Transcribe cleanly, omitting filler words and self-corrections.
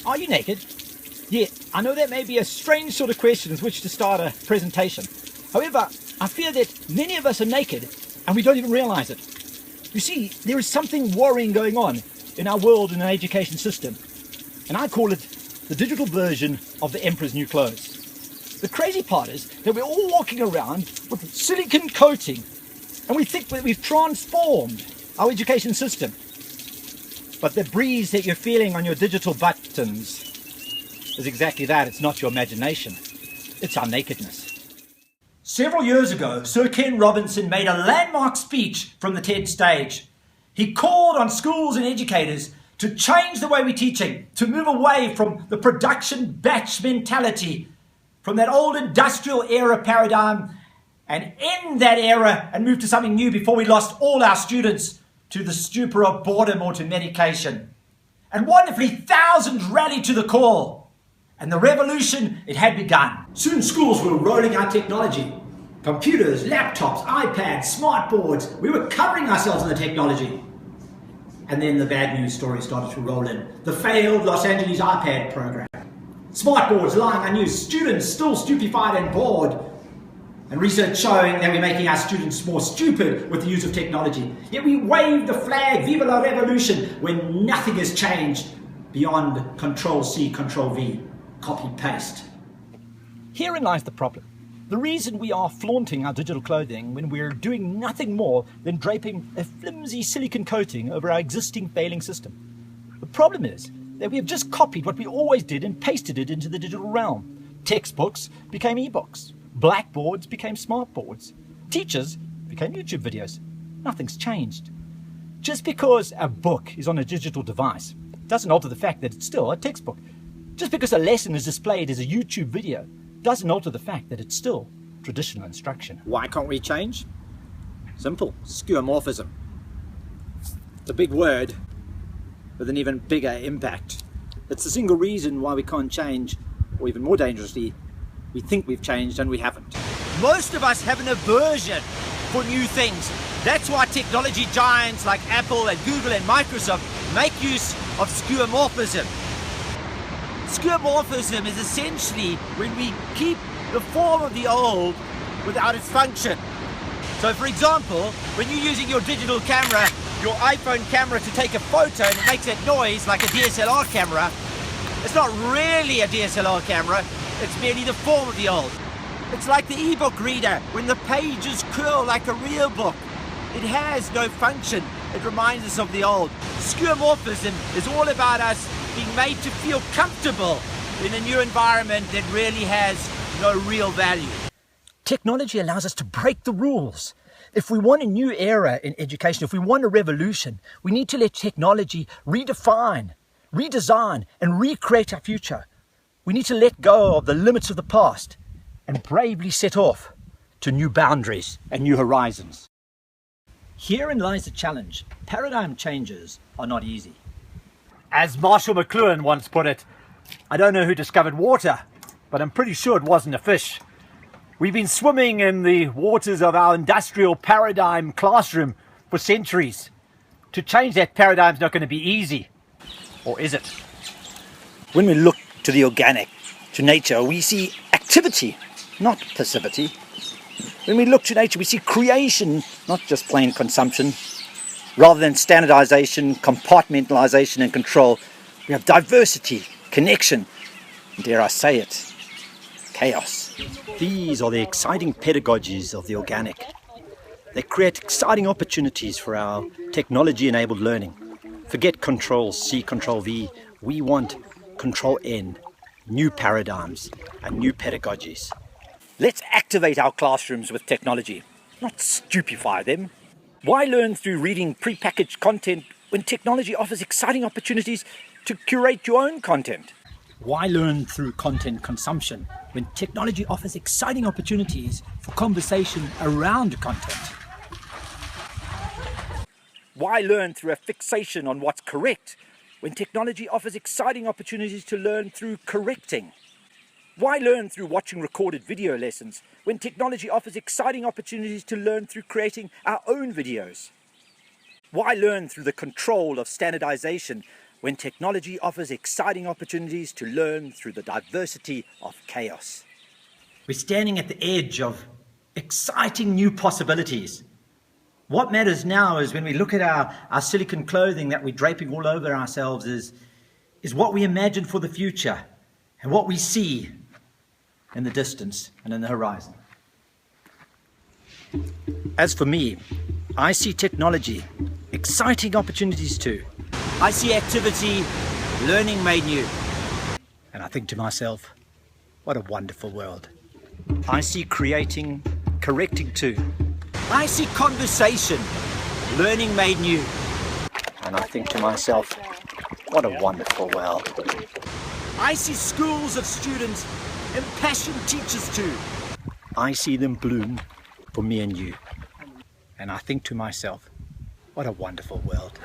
Are you naked? Yeah, I know that may be a strange sort of question with which to start a presentation. However, I fear that many of us are naked and we don't even realize it. You see, there is something worrying going on in our world and our education system, and I call it the digital version of the emperor's new clothes. The crazy part is that we're all walking around with silicon coating, and we think that we've transformed our education system. But the breeze that you're feeling on your digital buttons is exactly that. It's not your imagination. It's our nakedness. Several years ago, Sir Ken Robinson made a landmark speech from the TED stage. He called on schools and educators to change the way we're teaching, to move away from the production batch mentality, from that old industrial era paradigm, and end that era and move to something new before we lost all our students to the stupor of boredom or to medication. And wonderfully, thousands rallied to the call, and the revolution, it had begun. Soon schools were rolling out technology. Computers, laptops, iPads, smart boards. We were covering ourselves in the technology. And then the bad news story started to roll in. The failed Los Angeles iPad program. Smart boards lying unused, students still stupefied and bored, and research showing that we're making our students more stupid with the use of technology. Yet we wave the flag, Viva la Revolution, when nothing has changed beyond Control-C, Control-V, copy-paste. Herein lies the problem. The reason we are flaunting our digital clothing when we're doing nothing more than draping a flimsy silicon coating over our existing failing system. The problem is that we have just copied what we always did and pasted it into the digital realm. Textbooks became ebooks. Blackboards became smartboards. Teachers became YouTube videos. Nothing's changed. Just because a book is on a digital device doesn't alter the fact that it's still a textbook. Just because a lesson is displayed as a YouTube video doesn't alter the fact that it's still traditional instruction. Why can't we change? Simple. Skeuomorphism. It's a big word with an even bigger impact. It's the single reason why we can't change, or even more dangerously, we think we've changed and we haven't. Most of us have an aversion for new things. That's why technology giants like Apple and Google and Microsoft make use of skeuomorphism. Skeuomorphism is essentially when we keep the form of the old without its function. So for example, when you're using your digital camera, your iPhone camera, to take a photo and it makes that noise like a DSLR camera, it's not really a DSLR camera, it's merely the form of the old. It's like the ebook reader when the pages curl like a real book. It has no function. It reminds us of the old. Skeuomorphism is all about us being made to feel comfortable in a new environment that really has no real value. Technology allows us to break the rules. If we want a new era in education, if we want a revolution, we need to let technology redefine, redesign, and recreate our future. We need to let go of the limits of the past and bravely set off to new boundaries and new horizons. Herein lies the challenge. Paradigm changes are not easy. As Marshall McLuhan once put it, I don't know who discovered water, but I'm pretty sure it wasn't a fish. We've been swimming in the waters of our industrial paradigm classroom for centuries. To change that paradigm is not going to be easy. Or is it? When we look to the organic, to nature, we see activity, not passivity. When we look to nature, we see creation, not just plain consumption. Rather than standardization, compartmentalization, and control, we have diversity, connection, and dare I say it, chaos. These are the exciting pedagogies of the organic. They create exciting opportunities for our technology-enabled learning. Forget Control-C, Control-V. We want Control-N, new paradigms and new pedagogies. Let's activate our classrooms with technology, not stupefy them. Why learn through reading prepackaged content when technology offers exciting opportunities to curate your own content? Why learn through content consumption when technology offers exciting opportunities for conversation around content? Why learn through a fixation on what's correct when technology offers exciting opportunities to learn through correcting? Why learn through watching recorded video lessons when technology offers exciting opportunities to learn through creating our own videos? Why learn through the control of standardization when technology offers exciting opportunities to learn through the diversity of chaos. We're standing at the edge of exciting new possibilities. What matters now is when we look at our silicon clothing that we're draping all over ourselves is what we imagine for the future and what we see in the distance and in the horizon. As for me, I see technology, exciting opportunities too. I see activity, learning made new. And I think to myself, what a wonderful world. I see creating, correcting too. I see conversation, learning made new. And I think to myself, what a wonderful world. I see schools of students, impassioned teachers too. I see them bloom for me and you. And I think to myself, what a wonderful world.